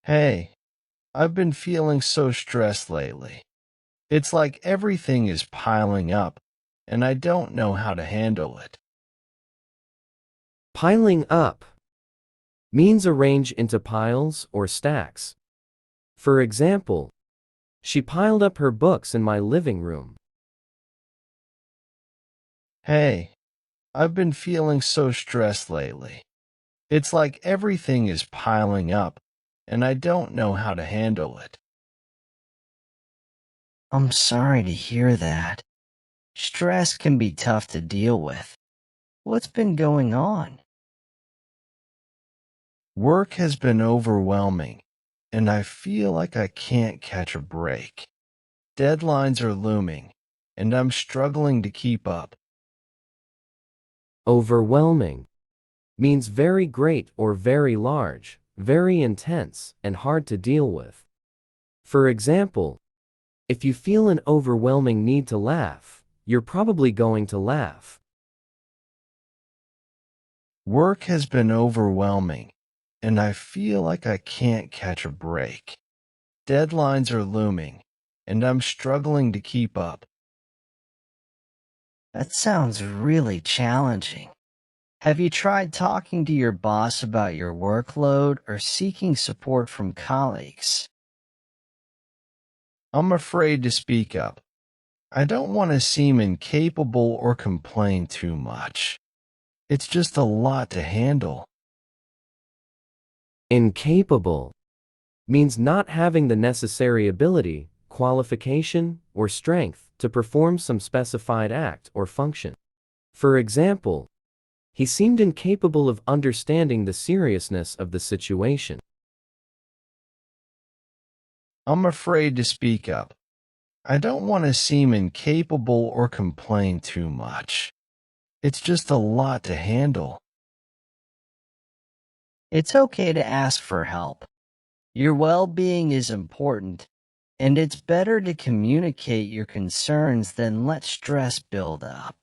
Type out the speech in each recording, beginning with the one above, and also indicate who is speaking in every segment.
Speaker 1: Hey, I've been feeling so stressed lately. It's like everything is piling up, and I don't know how to handle it.
Speaker 2: Piling up means arrange into piles or stacks. For example, she piled up her books in my living room.
Speaker 1: Hey, I've been feeling so stressed lately. It's like everything is piling up, and I don't know how to handle it.
Speaker 3: I'm sorry to hear that. Stress can be tough to deal with. What's been going on?
Speaker 1: Work has been overwhelming, and I feel like I can't catch a break. Deadlines are looming, and I'm struggling to keep up.
Speaker 2: Overwhelming means very great or very large, very intense, and hard to deal with. For example, if you feel an overwhelming need to laugh, you're probably going to laugh.
Speaker 1: Work has been overwhelming, and I feel like I can't catch a break. Deadlines are looming, and I'm struggling to keep up.
Speaker 3: That sounds really challenging. Have you tried talking to your boss about your workload or seeking support from colleagues?
Speaker 1: I'm afraid to speak up. I don't want to seem incapable or complain too much. It's just a lot to handle.
Speaker 2: Incapable means not having the necessary ability, qualification, or strength to perform some specified act or function. For example, he seemed incapable of understanding the seriousness of the situation.
Speaker 1: I'm afraid to speak up. I don't want to seem incapable or complain too much. It's just a lot to handle.
Speaker 3: It's okay to ask for help. Your well-being is important, and it's better to communicate your concerns than let stress build up.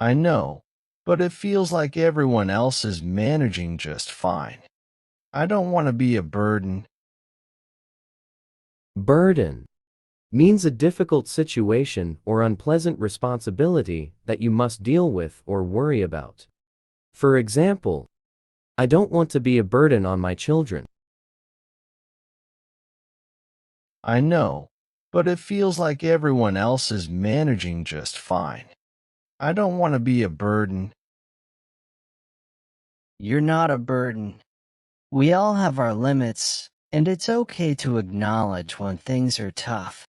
Speaker 1: I know, but it feels like everyone else is managing just fine. I don't want to be a burden.
Speaker 2: Burden means a difficult situation or unpleasant responsibility that you must deal with or worry about. For example, I don't want to be a burden on my children.
Speaker 1: I know, but it feels like everyone else is managing just fine. I don't want to be a burden.
Speaker 3: You're not a burden. We all have our limits, and it's okay to acknowledge when things are tough.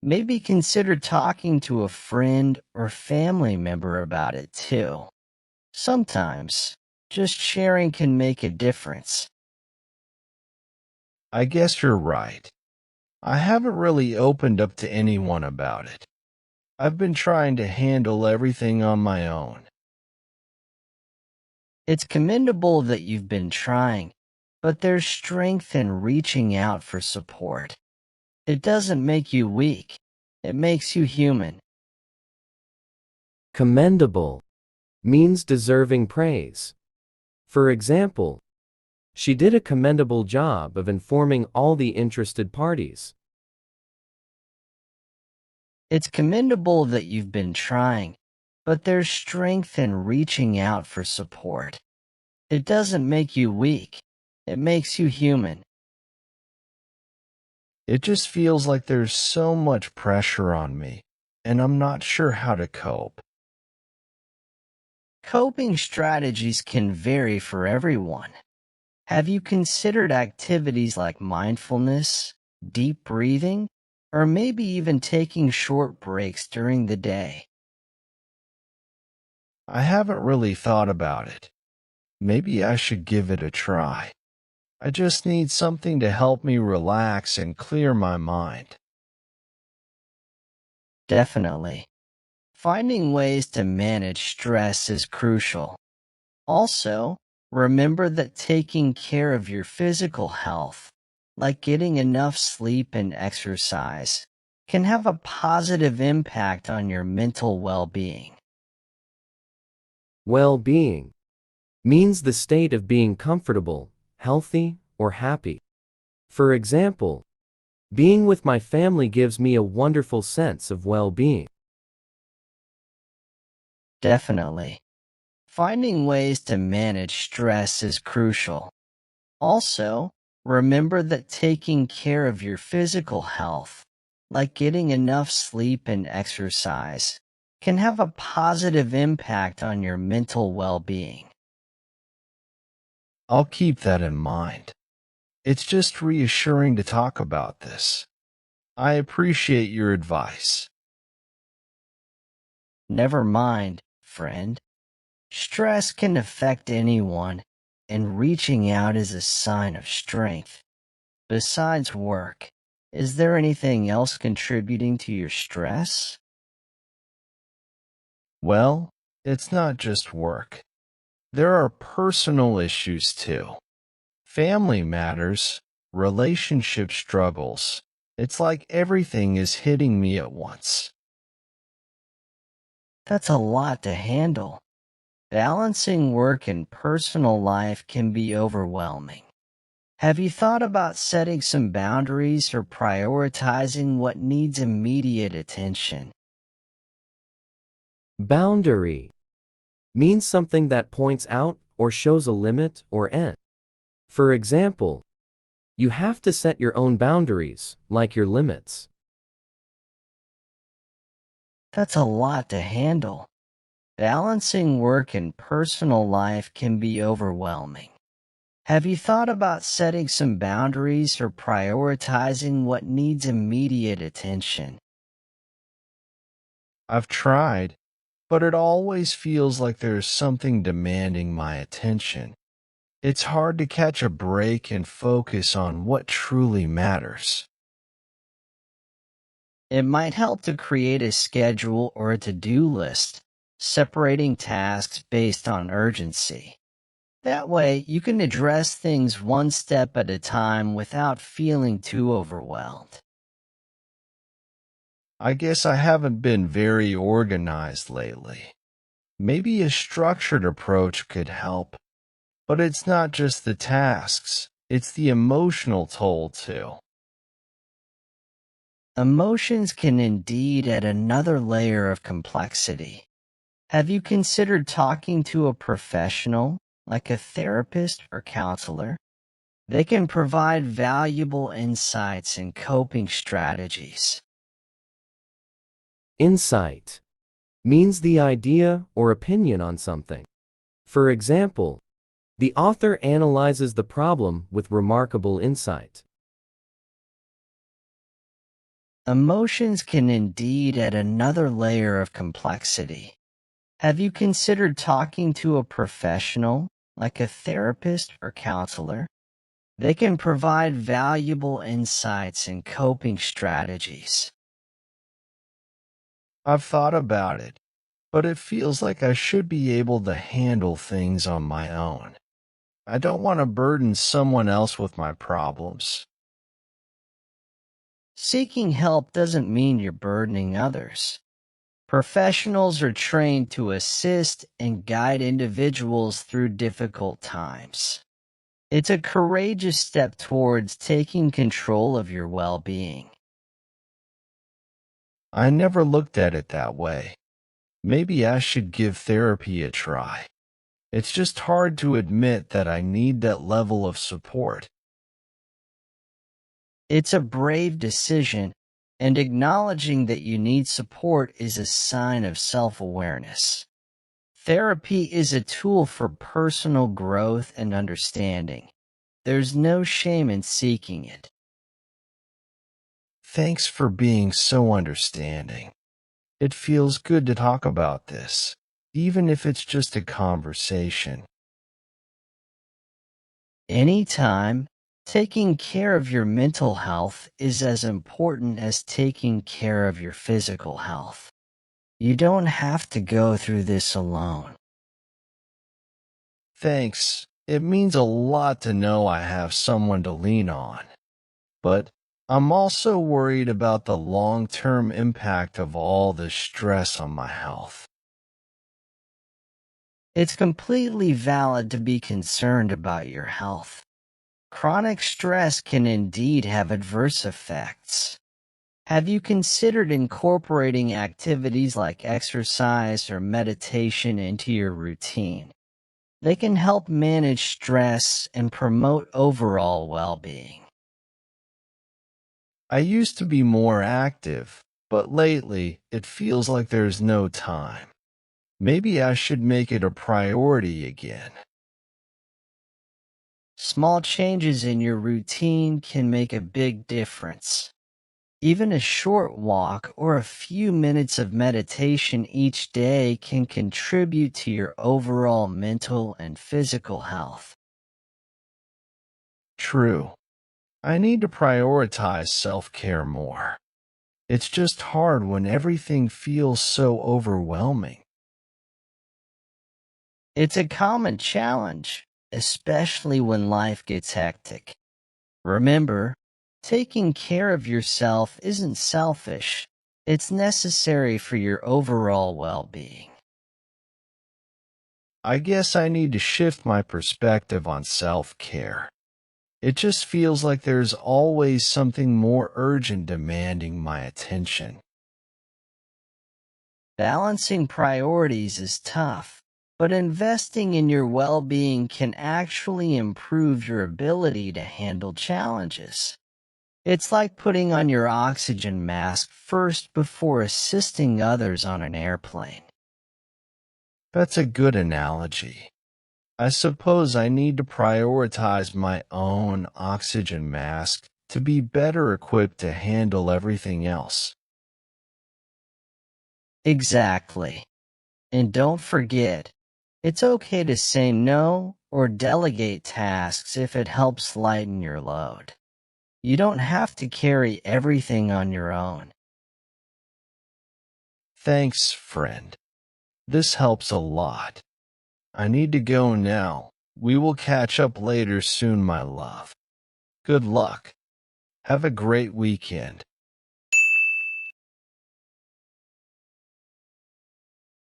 Speaker 3: Maybe consider talking to a friend or family member about it too. Sometimes, just sharing can make a difference.
Speaker 1: I guess you're right. I haven't really opened up to anyone about it. I've been trying to handle everything on my own.
Speaker 3: It's commendable that you've been trying, but there's strength in reaching out for support. It doesn't make you weak, it makes you human.
Speaker 2: Commendable means deserving praise. For example, she did a commendable job of informing all the interested parties.
Speaker 3: It's commendable that you've been trying, but there's strength in reaching out for support. It doesn't make you weak, it makes you human.
Speaker 1: It just feels like there's so much pressure on me, and I'm not sure how to cope.
Speaker 3: Coping strategies can vary for everyone. Have you considered activities like mindfulness, deep breathing, or maybe even taking short breaks during the day?
Speaker 1: I haven't really thought about it. Maybe I should give it a try. I just need something to help me relax and clear my mind.
Speaker 3: Definitely. Finding ways to manage stress is crucial. Also, remember that taking care of your physical health, like getting enough sleep and exercise, can have a positive impact on your mental well-being.
Speaker 2: Well-being means the state of being comfortable, healthy, or happy. For example, being with my family gives me a wonderful sense of well-being.
Speaker 3: Definitely. Finding ways to manage stress is crucial. Also, remember that taking care of your physical health, like getting enough sleep and exercise, can have a positive impact on your mental well-being.
Speaker 1: I'll keep that in mind. It's just reassuring to talk about this. I appreciate your advice.
Speaker 3: Never mind, friend. Stress can affect anyone, and reaching out is a sign of strength. Besides work, is there anything else contributing to your stress?
Speaker 1: Well, it's not just work. There are personal issues too. Family matters, relationship struggles. It's like everything is hitting me at once.
Speaker 3: That's a lot to handle. Balancing work and personal life can be overwhelming. Have you thought about setting some boundaries or prioritizing what needs immediate attention?
Speaker 2: Boundary means something that points out or shows a limit or end. For example, you have to set your own boundaries, like your limits.
Speaker 3: That's a lot to handle. Balancing work and personal life can be overwhelming. Have you thought about setting some boundaries or prioritizing what needs immediate attention?
Speaker 1: I've tried, but it always feels like there's something demanding my attention. It's hard to catch a break and focus on what truly matters.
Speaker 3: It might help to create a schedule or a to-do list, separating tasks based on urgency. That way, you can address things one step at a time without feeling too overwhelmed.
Speaker 1: I guess I haven't been very organized lately. Maybe a structured approach could help, but it's not just the tasks, it's the emotional toll too.
Speaker 3: Emotions can indeed add another layer of complexity. Have you considered talking to a professional, like a therapist or counselor? They can provide valuable insights and coping strategies.
Speaker 2: Insight means the idea or opinion on something. For example, the author analyzes the problem with remarkable insight.
Speaker 3: Emotions can indeed add another layer of complexity. Have you considered talking to a professional, like a therapist or counselor? They can provide valuable insights and coping strategies.
Speaker 1: I've thought about it, but it feels like I should be able to handle things on my own. I don't want to burden someone else with my problems.
Speaker 3: Seeking help doesn't mean you're burdening others. Professionals are trained to assist and guide individuals through difficult times. It's a courageous step towards taking control of your well-being.
Speaker 1: I never looked at it that way. Maybe I should give therapy a try. It's just hard to admit that I need that level of support.
Speaker 3: It's a brave decision, and acknowledging that you need support is a sign of self-awareness. Therapy is a tool for personal growth and understanding. There's no shame in seeking it.
Speaker 1: Thanks for being so understanding. It feels good to talk about this, even if it's just a conversation.
Speaker 3: Anytime, taking care of your mental health is as important as taking care of your physical health. You don't have to go through this alone.
Speaker 1: Thanks. It means a lot to know I have someone to lean on. But I'm also worried about the long-term impact of all this stress on my health.
Speaker 3: It's completely valid to be concerned about your health. Chronic stress can indeed have adverse effects. Have you considered incorporating activities like exercise or meditation into your routine? They can help manage stress and promote overall well-being.
Speaker 1: I used to be more active, but lately it feels like there's no time. Maybe I should make it a priority again.
Speaker 3: Small changes in your routine can make a big difference. Even a short walk or a few minutes of meditation each day can contribute to your overall mental and physical health.
Speaker 1: True. I need to prioritize self-care more. It's just hard when everything feels so overwhelming.
Speaker 3: It's a common challenge, especially when life gets hectic. Remember, taking care of yourself isn't selfish. It's necessary for your overall well-being.
Speaker 1: I guess I need to shift my perspective on self-care. It just feels like there's always something more urgent demanding my attention.
Speaker 3: Balancing priorities is tough, but investing in your well-being can actually improve your ability to handle challenges. It's like putting on your oxygen mask first before assisting others on an airplane.
Speaker 1: That's a good analogy. I suppose I need to prioritize my own oxygen mask to be better equipped to handle everything else.
Speaker 3: Exactly. And don't forget, it's okay to say no or delegate tasks if it helps lighten your load. You don't have to carry everything on your own.
Speaker 1: Thanks, friend. This helps a lot. I need to go now. We will catch up later soon, my love. Good luck. Have a great weekend.